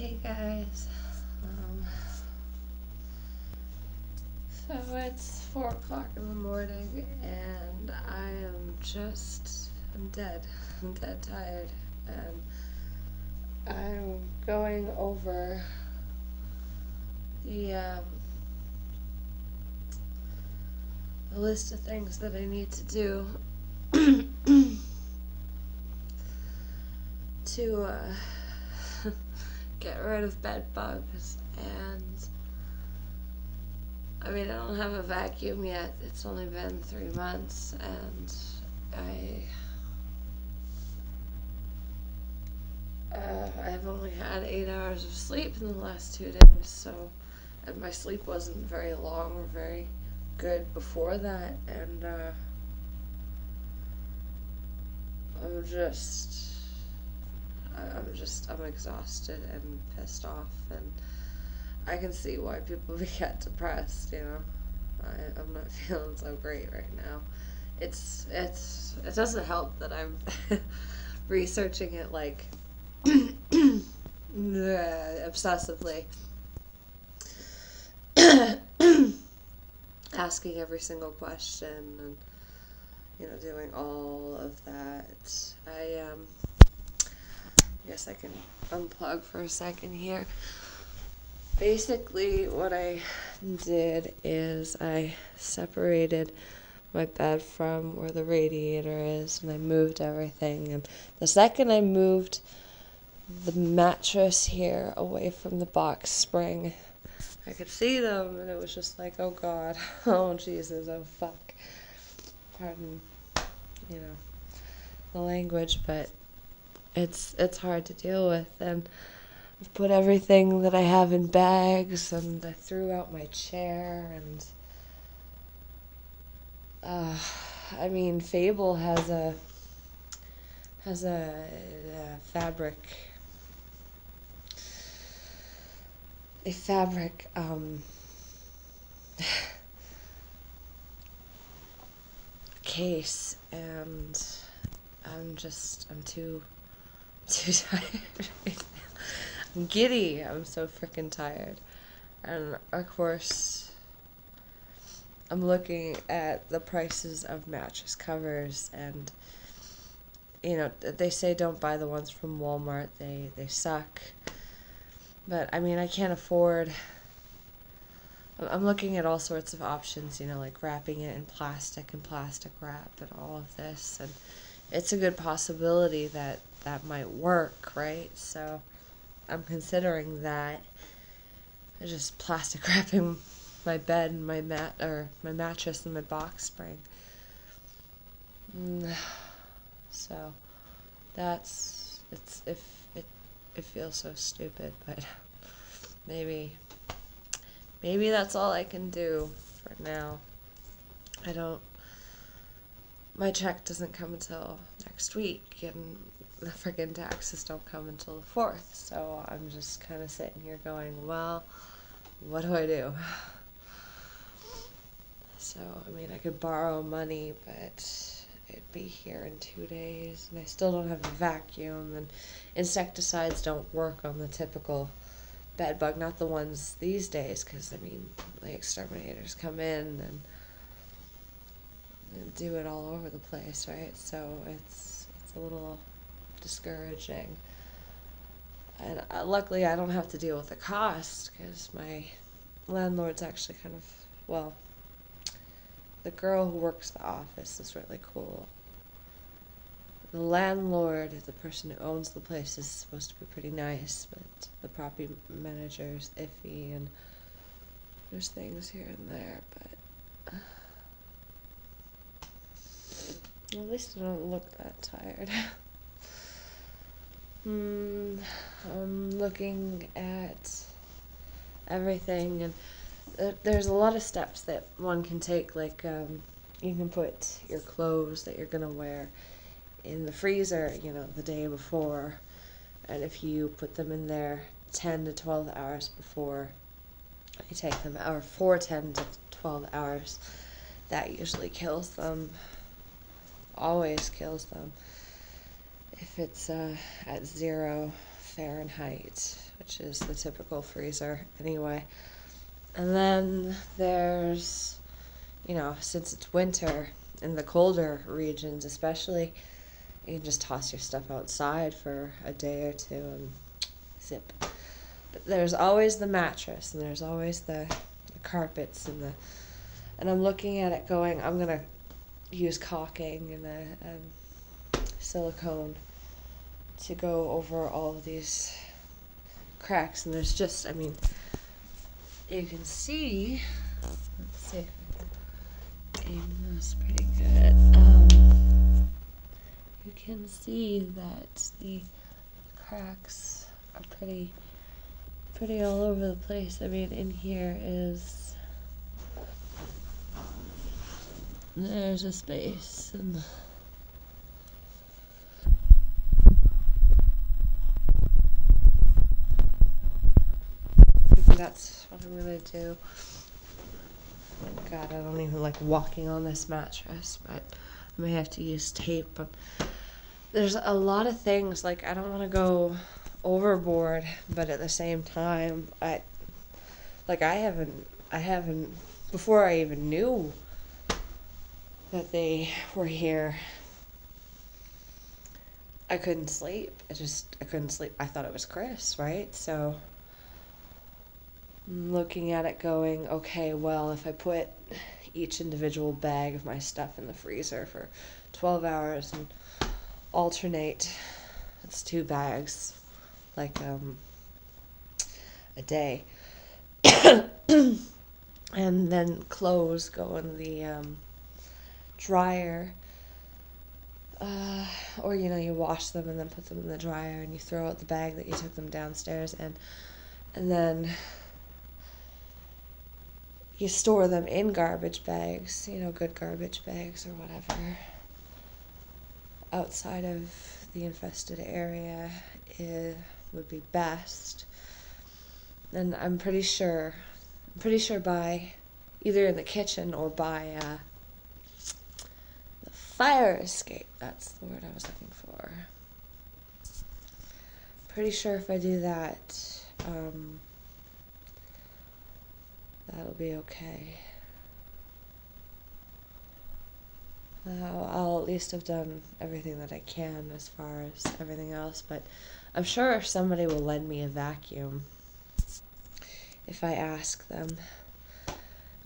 Hey guys, so it's 4 o'clock in the morning and I'm dead. I'm dead tired, and I'm going over the list of things that I need to do to get rid of bed bugs. And I mean, I don't have a vacuum yet. It's only been 3 months, and I've only had 8 hours of sleep in the last 2 days, and my sleep wasn't very long or very good before that, and I'm exhausted and pissed off, and I can see why people get depressed, I'm not feeling so great right now. It doesn't help that I'm researching it like obsessively. Asking every single question and doing all of that. I guess I can unplug for a second here. Basically, what I did is I separated my bed from where the radiator is, and I moved everything. And the second I moved the mattress here away from the box spring, I could see them, and it was just like, oh God, oh Jesus, oh fuck. Pardon, the language, but it's hard to deal with. And I've put everything that I have in bags, and I threw out my chair, and I mean, Fable has a fabric case, and I'm too tired right now. I'm giddy. I'm so freaking tired. And of course, I'm looking at the prices of mattress covers, and they say don't buy the ones from Walmart. They suck. But I mean, I can't afford. I'm looking at all sorts of options, like wrapping it in plastic and plastic wrap and all of this, and it's a good possibility that might work, right? So I'm considering that. Just plastic wrapping my bed and my mattress and my box spring. So it feels so stupid, but maybe that's all I can do for now. My check doesn't come until next week, and the friggin' taxes don't come until the 4th, so I'm just kind of sitting here going, well, what do I do? So, I mean, I could borrow money, but it'd be here in 2 days, and I still don't have a vacuum, and insecticides don't work on the typical bed bug, not the ones these days, because, I mean, the exterminators come in and do it all over the place, right? So it's a little discouraging. And luckily I don't have to deal with the cost, because my landlord's actually kind of, well, the girl who works the office is really cool. The landlord, the person who owns the place, is supposed to be pretty nice, but the property manager's iffy, and there's things here and there, but at least I don't look that tired. I'm looking at everything, and there's a lot of steps that one can take, like you can put your clothes that you're going to wear in the freezer, the day before, and if you put them in there 10 to 12 hours before you take them, or for 10 to 12 hours, that usually kills them. Always kills them. If it's at 0 Fahrenheit, which is the typical freezer anyway. And then there's, since it's winter, in the colder regions especially, you can just toss your stuff outside for a day or two and zip. But there's always the mattress, and there's always the carpets, and I'm looking at it going, I'm gonna use caulking and a silicone to go over all of these cracks. And there's just, you can see, let's see if I can aim this pretty good. You can see that the cracks are pretty all over the place. In here there's a space, and that's what I'm gonna do. God, I don't even like walking on this mattress, but I may have to use tape. There's a lot of things, like, I don't want to go overboard, but at the same time, I haven't, before I even knew that they were here, I couldn't sleep. I couldn't sleep. I thought it was Chris, right? So I'm looking at it going, okay, well, if I put each individual bag of my stuff in the freezer for 12 hours and alternate, it's 2 bags, like a day, and then clothes go in the dryer, or you wash them and then put them in the dryer, and you throw out the bag that you took them downstairs in, and then you store them in garbage bags, good garbage bags or whatever, outside of the infested area. It would be best. And I'm pretty sure by either in the kitchen or by the fire escape, that's the word I was looking for. Pretty sure if I do that, that'll be okay. I'll at least have done everything that I can as far as everything else, but I'm sure somebody will lend me a vacuum if I ask them.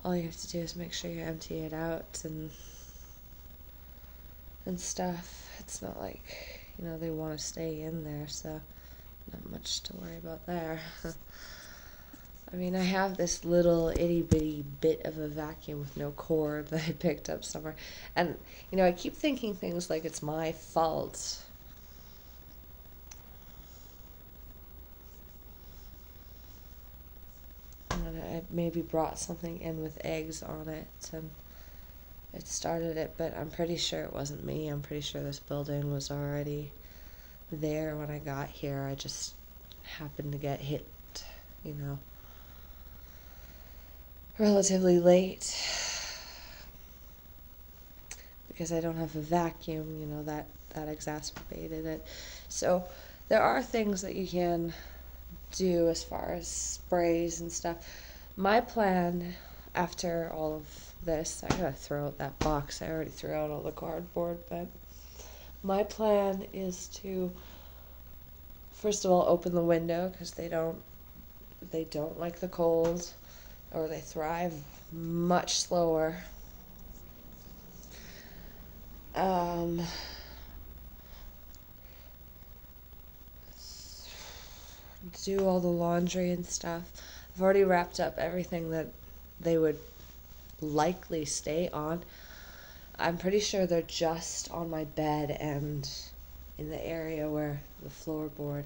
All you have to do is make sure you empty it out and stuff. It's not like, they want to stay in there, so not much to worry about there. I have this little itty-bitty bit of a vacuum with no cord that I picked up somewhere. And, I keep thinking things like it's my fault. And I maybe brought something in with eggs on it, and it started it, but I'm pretty sure it wasn't me. I'm pretty sure this building was already there when I got here. I just happened to get hit, relatively late, because I don't have a vacuum, that exacerbated it. So there are things that you can do as far as sprays and stuff. My plan after all of this, I gotta throw out that box. I already threw out all the cardboard, but my plan is to first of all open the window, because they don't like the cold, or they thrive much slower. Do all the laundry and stuff. I've already wrapped up everything that they would likely stay on. I'm pretty sure they're just on my bed and in the area where the floorboard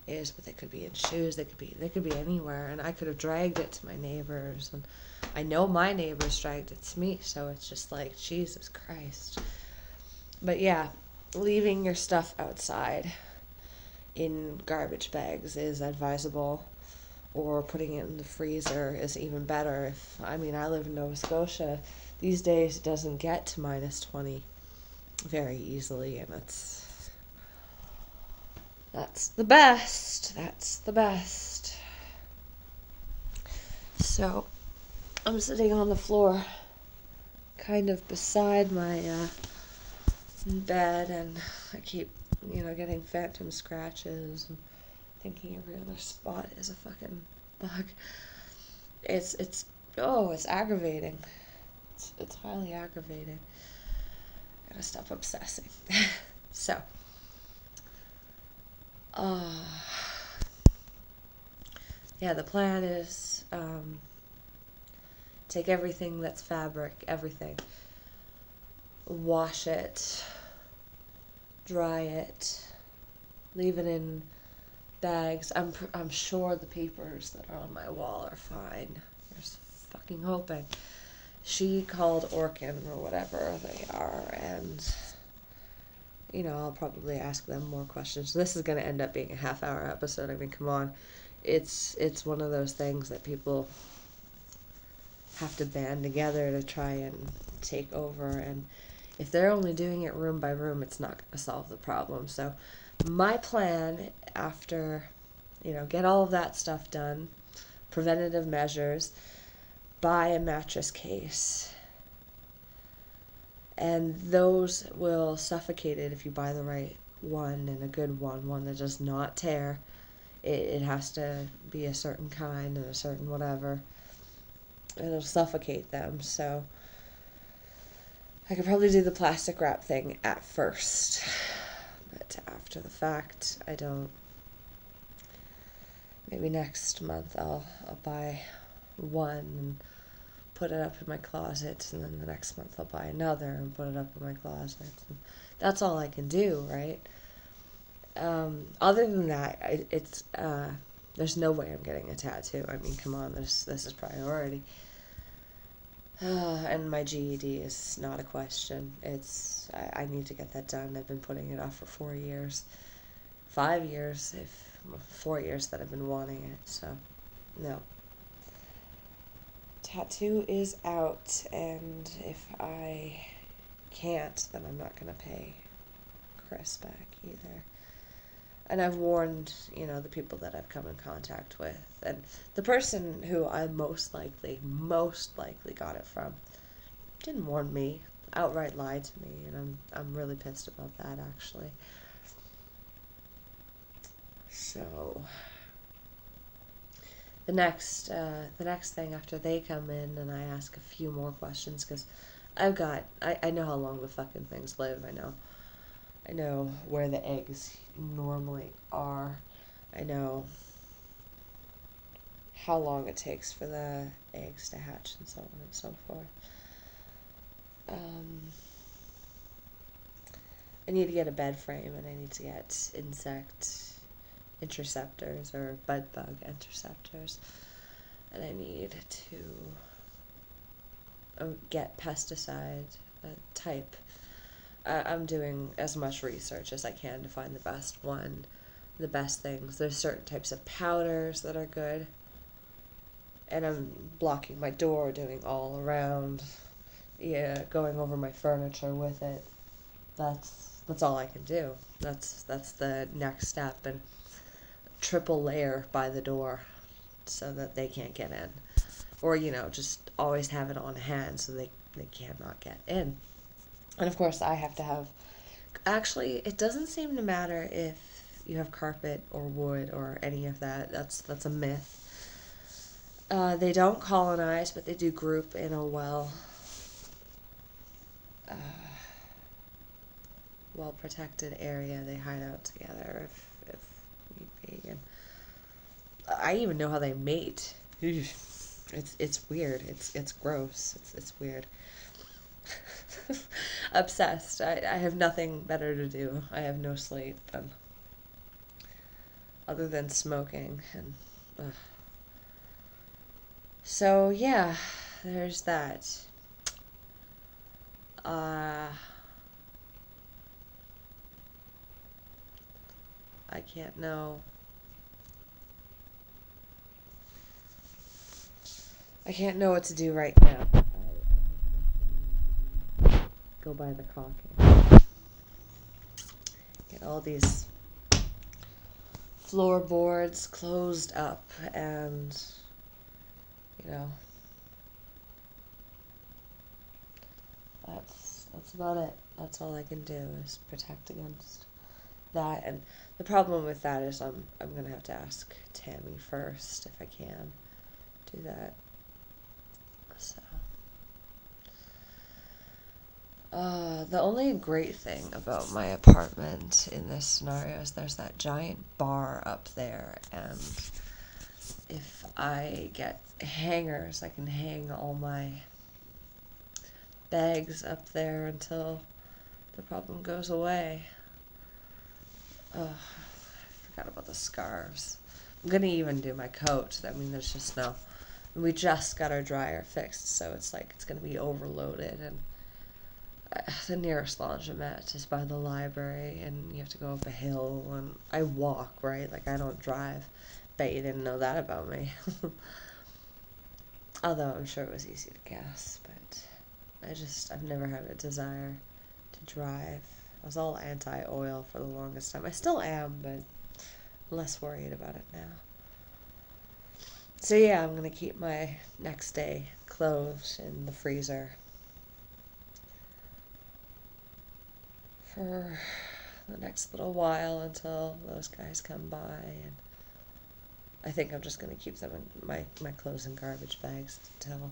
is, but they could be in shoes, they could be anywhere, and I could have dragged it to my neighbors, and I know my neighbors dragged it to me, so it's just like, Jesus Christ. But yeah, leaving your stuff outside in garbage bags is advisable, or putting it in the freezer is even better. I live in Nova Scotia. These days it doesn't get to -20 very easily, and That's the best. That's the best. So, I'm sitting on the floor, kind of beside my bed, and I keep, getting phantom scratches and thinking every other spot is a fucking bug. It's aggravating. It's highly aggravating. Gotta stop obsessing. So, yeah, the plan is take everything that's fabric, everything, wash it, dry it, leave it in bags. I'm sure the papers that are on my wall are fine. There's fucking hoping. She called Orkin or whatever they are, and I'll probably ask them more questions. This is going to end up being a half-hour episode. I mean, come on. It's one of those things that people have to band together to try and take over, and if they're only doing it room by room, it's not going to solve the problem. So my plan, after get all of that stuff done, preventative measures, buy a mattress case, and those will suffocate it if you buy the right one, and a good one that does not tear. It has to be a certain kind and a certain whatever. It'll suffocate them. So I could probably do the plastic wrap thing at first, but after the fact, I don't. Maybe next month I'll buy one and put it up in my closet, and then the next month I'll buy another and put it up in my closet. And that's all I can do, right? Other than that, it's there's no way I'm getting a tattoo. I mean, come on, this is priority. And my GED is not a question. I need to get that done. I've been putting it off for 4 years. 5 years, 4 years that I've been wanting it, so no. Tattoo is out, and if I can't, then I'm not going to pay Chris back either. And I've warned, the people that I've come in contact with, and the person who I most likely got it from didn't warn me, outright lied to me, and I'm really pissed about that, actually. So the next thing after they come in and I ask a few more questions, because I know how long the fucking things live. I know where the eggs normally are. I know how long it takes for the eggs to hatch and so on and so forth. I need to get a bed frame, and I need to get insect interceptors or bedbug interceptors, and I need to get pesticide type. I'm doing as much research as I can to find the best one, the best things. There's certain types of powders that are good, and I'm blocking my door, doing all around, going over my furniture with it. That's all I can do. That's the next step, and triple layer by the door so that they can't get in, or just always have it on hand so they cannot get in. And of course I have to have, actually it doesn't seem to matter if you have carpet or wood or any of that. That's a myth. They don't colonize, but they do group in a well protected area. They hide out together if need be. And I even know how they mate. It's weird. It's gross. It's weird. Obsessed. I have nothing better to do. I have no sleep other than smoking, and so yeah, there's that. I can't know. I can't know what to do right now. Go buy the caulking. Get all these floorboards closed up, and, you know, that's about it. That's all I can do is protect against that. And the problem with that is I'm gonna have to ask Tammy first if I can do that. So the only great thing about my apartment in this scenario is there's that giant bar up there, and if I get hangers, I can hang all my bags up there until the problem goes away. Oh, I forgot about the scarves. I'm gonna even do my coat. I mean, there's just no. We just got our dryer fixed, so it's like it's gonna be overloaded, and the nearest laundromat is by the library, and you have to go up a hill, and I walk, right? Like, I don't drive. Bet you didn't know that about me. Although I'm sure it was easy to guess, but I've never had a desire to drive. I was all anti-oil for the longest time. I still am, but I'm less worried about it now. So yeah, I'm gonna keep my next day clothes in the freezer for the next little while until those guys come by, and I think I'm just gonna keep them in my clothes in garbage bags till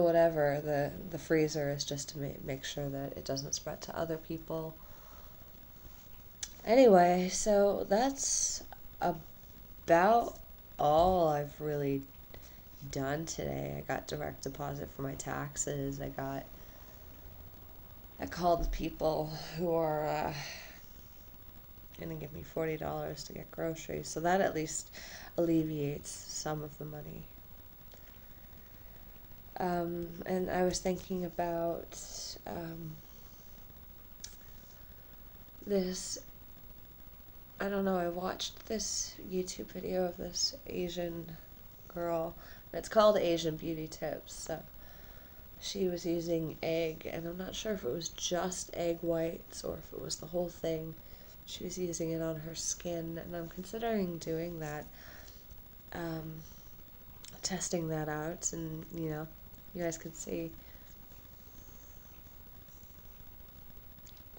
whatever. The freezer is just to make sure that it doesn't spread to other people. Anyway, so that's about all I've really done today. I got direct deposit for my taxes. I called the people who are gonna give me $40 to get groceries, so that at least alleviates some of the money. And I was thinking about this. I don't know, I watched this YouTube video of this Asian girl, and it's called Asian Beauty Tips. So she was using egg, and I'm not sure if it was just egg whites or if it was the whole thing. She was using it on her skin, and I'm considering doing that, testing that out, and you guys can see.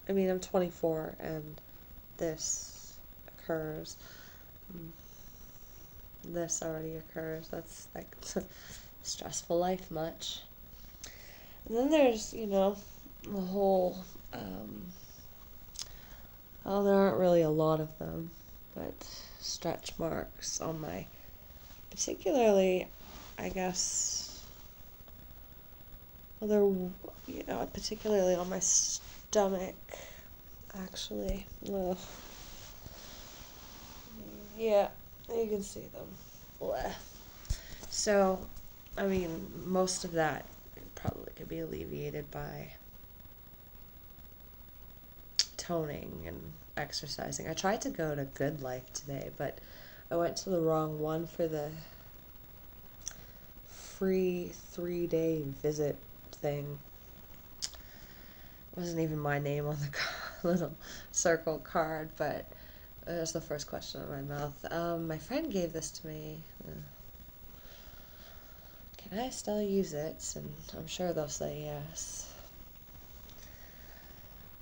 I mean, I'm 24, and this occurs. This already occurs. That's like stressful life much. And then there's, the whole, there aren't really a lot of them, but stretch marks on my, particularly, I guess, well, they're, particularly on my stomach, actually. Ugh. Yeah, you can see them. Blech. So, I mean, most of that probably could be alleviated by toning and exercising. I tried to go to Good Life today, but I went to the wrong one for the free 3-day visit thing. It wasn't even my name on the little circle card, but it was the first question in my mouth. My friend gave this to me. Can I still use it? And I'm sure they'll say yes.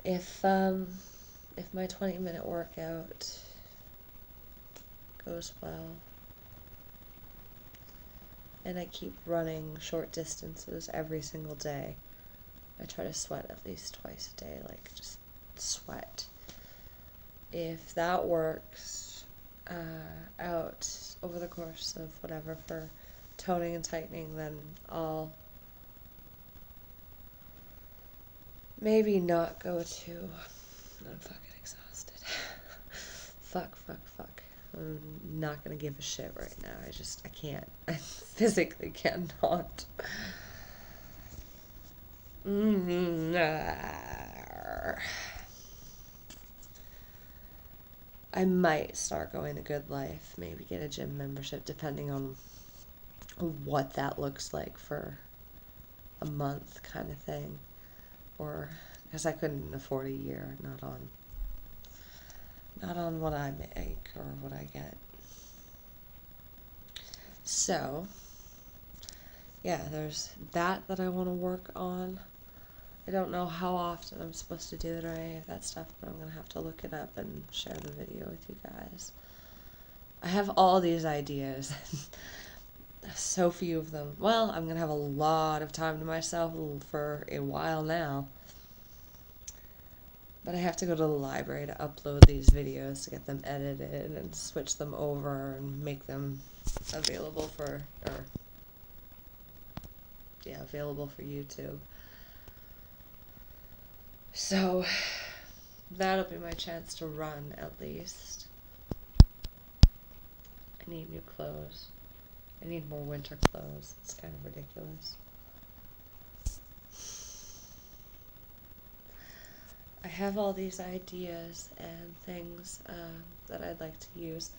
If my 20-minute workout goes well, and I keep running short distances every single day, I try to sweat at least twice a day, like just sweat. If that works out over the course of whatever for toning and tightening, then I'll maybe not go to. I'm fucking exhausted. Fuck. I'm not gonna give a shit right now. I can't. I physically cannot. I might start going to Good Life, maybe get a gym membership, depending on what that looks like for a month kind of thing. Or, because I couldn't afford a year, not on Not on what I make or what I get. So, yeah, there's that I want to work on. I don't know how often I'm supposed to do it or any of that stuff, but I'm going to have to look it up and share the video with you guys. I have all these ideas. So few of them. Well, I'm going to have a lot of time to myself for a while now. But I have to go to the library to upload these videos to get them edited and switch them over and make them available for, available for YouTube. So, that'll be my chance to run at least. I need new clothes. I need more winter clothes. It's kind of ridiculous. I have all these ideas and things that I'd like to use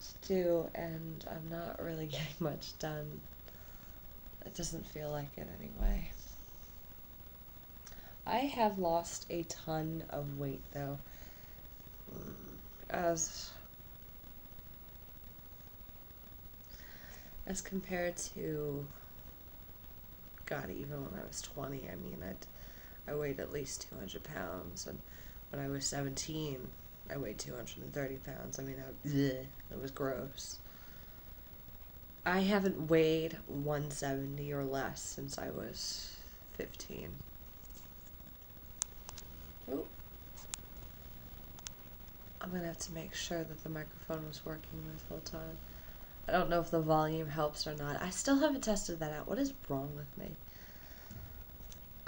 to do, and I'm not really getting much done. It doesn't feel like it anyway. I have lost a ton of weight though. As compared to, God, even when I was 20, I mean, I weighed at least 200 pounds, and when I was 17, I weighed 230 pounds. I mean, it was gross. I haven't weighed 170 or less since I was 15. Ooh. I'm gonna have to make sure that the microphone was working this whole time. I don't know if the volume helps or not. I still haven't tested that out. What is wrong with me?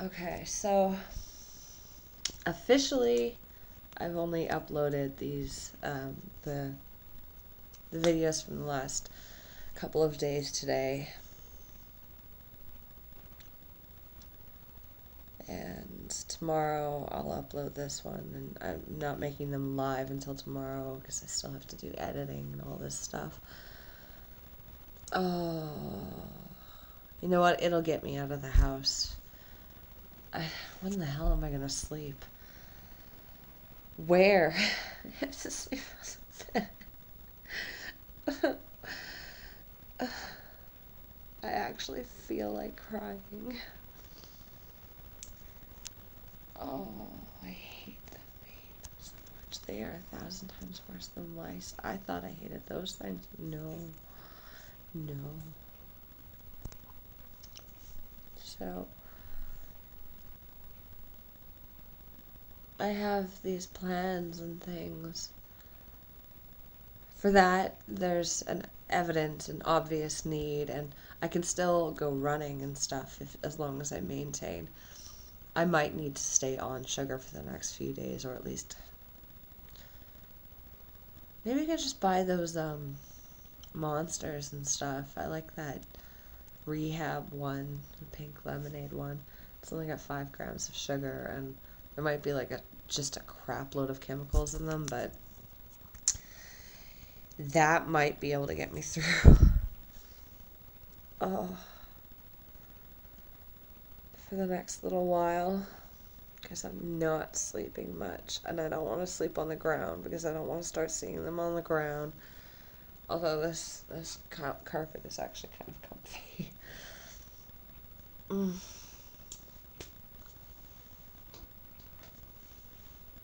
Okay, so officially I've only uploaded these the videos from the last couple of days today, and tomorrow I'll upload this one, and I'm not making them live until tomorrow because I still have to do editing and all this stuff. Oh, you know what? It'll get me out of the house. When the hell am I gonna sleep? Where? I have to sleep on the bed. I actually feel like crying. Oh, I hate them. I hate them so much. They are 1,000 times worse than lice. I thought I hated those things. No. No. So, I have these plans and things. For that, there's an evident and obvious need, and I can still go running and stuff as long as I maintain. I might need to stay on sugar for the next few days, or at least maybe I could just buy those monsters and stuff. I like that rehab one, the pink lemonade one. It's only got 5 grams of sugar, and there might be like just a crap load of chemicals in them, but that might be able to get me through. Oh, for the next little while, because I'm not sleeping much, and I don't want to sleep on the ground because I don't want to start seeing them on the ground. Although this carpet is actually kind of comfy.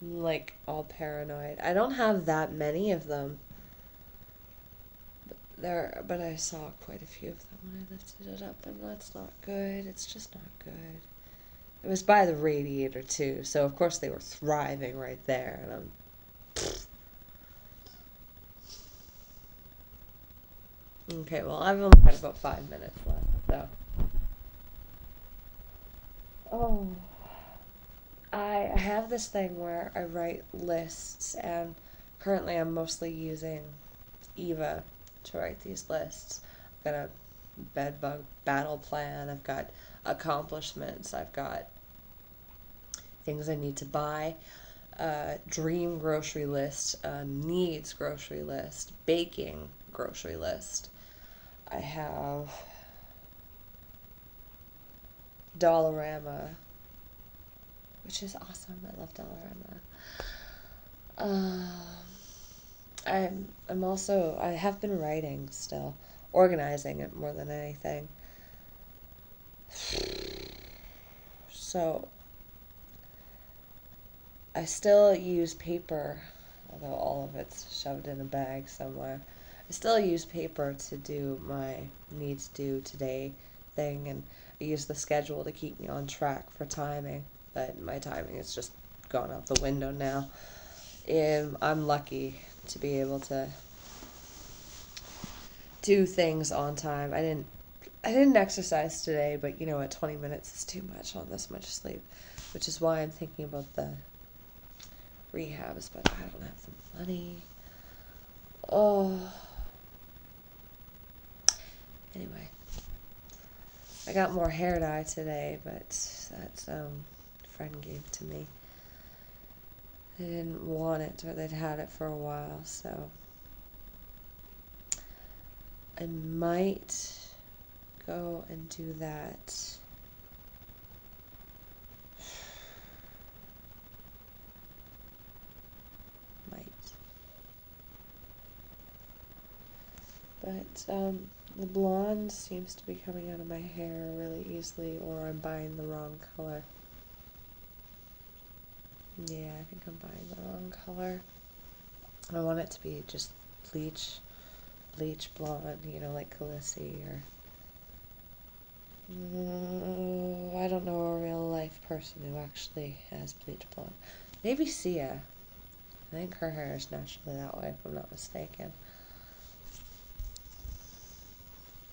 I'm like all paranoid. I don't have that many of them. But I saw quite a few of them when I lifted it up, and that's not good. It's just not good. It was by the radiator too, so of course they were thriving right there, and okay, well, I've only got about 5 minutes left, so. Oh. I have this thing where I write lists, and currently I'm mostly using Eva to write these lists. I've got a bedbug battle plan, I've got accomplishments, I've got things I need to buy, dream grocery list, needs grocery list, baking grocery list. I have Dollarama, which is awesome. I love Dollarama. I'm also, I have been writing still, organizing it more than anything. So I still use paper, although all of it's shoved in a bag somewhere. I still use paper to do my need to do today thing, and I use the schedule to keep me on track for timing, but my timing has just gone out the window now. I'm lucky to be able to do things on time. I didn't exercise today, but you know what, 20 minutes is too much on this much sleep, which is why I'm thinking about the rehabs, but I don't have the money. Oh. Anyway, I got more hair dye today, but that's a friend gave to me. They didn't want it, or they'd had it for a while, so I might go and do that. Might. But the blonde seems to be coming out of my hair really easily, or I'm buying the wrong color. Yeah, I think I'm buying the wrong color. I want it to be just bleach blonde, you know, like Khaleesi, or I don't know a real life person who actually has bleach blonde. Maybe Sia. I think her hair is naturally that way, if I'm not mistaken.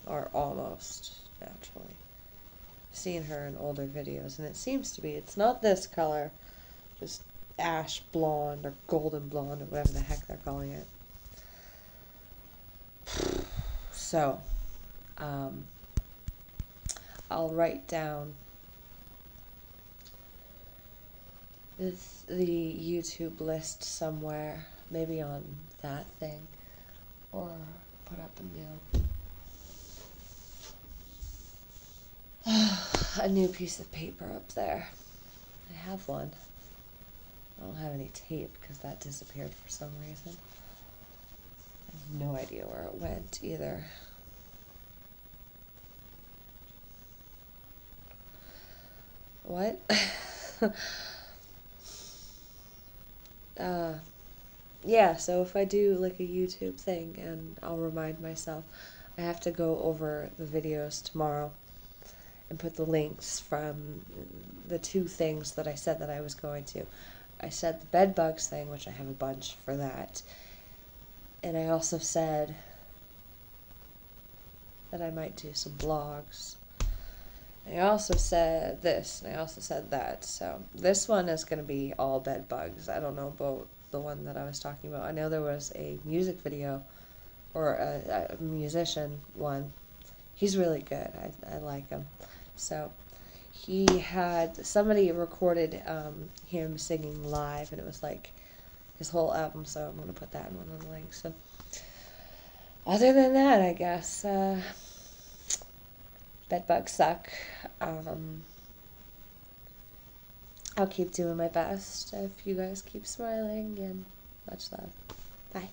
Or almost naturally. I've seen her in older videos, and it seems to be, it's not this color, just ash blonde or golden blonde or whatever the heck they're calling it. So, I'll write down the YouTube list somewhere, maybe on that thing, or put up a new piece of paper up there. I have one. I don't have any tape because that disappeared for some reason. I have no idea where it went either. What? Yeah, so if I do like a YouTube thing, and I'll remind myself, I have to go over the videos tomorrow and put the links from the two things that I said that I was going to. I said the bedbugs thing, which I have a bunch for that. And I also said that I might do some blogs. I also said this, and I also said that. So this one is going to be all bed bugs. I don't know about the one that I was talking about. I know there was a music video, or a musician one. He's really good. I like him. So he had, somebody recorded him singing live, and it was like his whole album, so I'm going to put that in one of the links. So other than that, I guess bedbugs suck. I'll keep doing my best if you guys keep smiling, and much love. Bye.